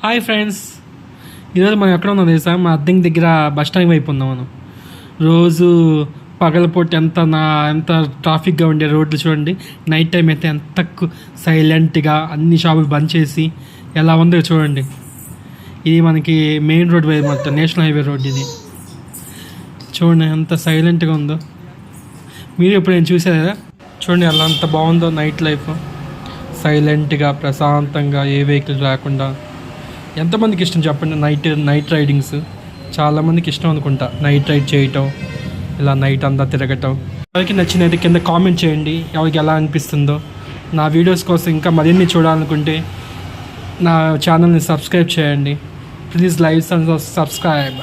Hi friends, ఈరోజు మనం ఎక్కడ ఉన్నాం తెలుసా? మా అద్దెంకి దగ్గర బస్ స్టాండ్ వైపు ఉన్నాం. మనం రోజు పగలపూట ఎంత ట్రాఫిక్గా ఉండే రోడ్లు చూడండి. నైట్ టైం అయితే ఎంత సైలెంట్గా అన్ని షాపులు బంద్ చేసి ఎలా ఉందో చూడండి. ఇది మనకి మెయిన్ రోడ్ వైపు మొత్తం నేషనల్ హైవే రోడ్. ఇది చూడండి ఎంత సైలెంట్గా ఉందో. మీరు ఎప్పుడైనా చూసారా? చూడండి అలా అంత బాగుందో నైట్ లైఫ్. సైలెంట్గా ప్రశాంతంగా ఏ వెహికల్ రాకుండా. ఎంతమందికి ఇష్టం చెప్పండి నైట్ రైడింగ్స్? చాలామందికి ఇష్టం అనుకుంటా నైట్ రైడ్ చేయటం, ఇలా నైట్ అంతా తిరగటం. ఎవరికి నచ్చినది కింద కామెంట్ చేయండి, ఎవరికి ఎలా అనిపిస్తుందో. నా వీడియోస్ కోసం ఇంకా మరిన్ని చూడాలనుకుంటే నా ఛానల్ని సబ్స్క్రైబ్ చేయండి. Please like and subscribe.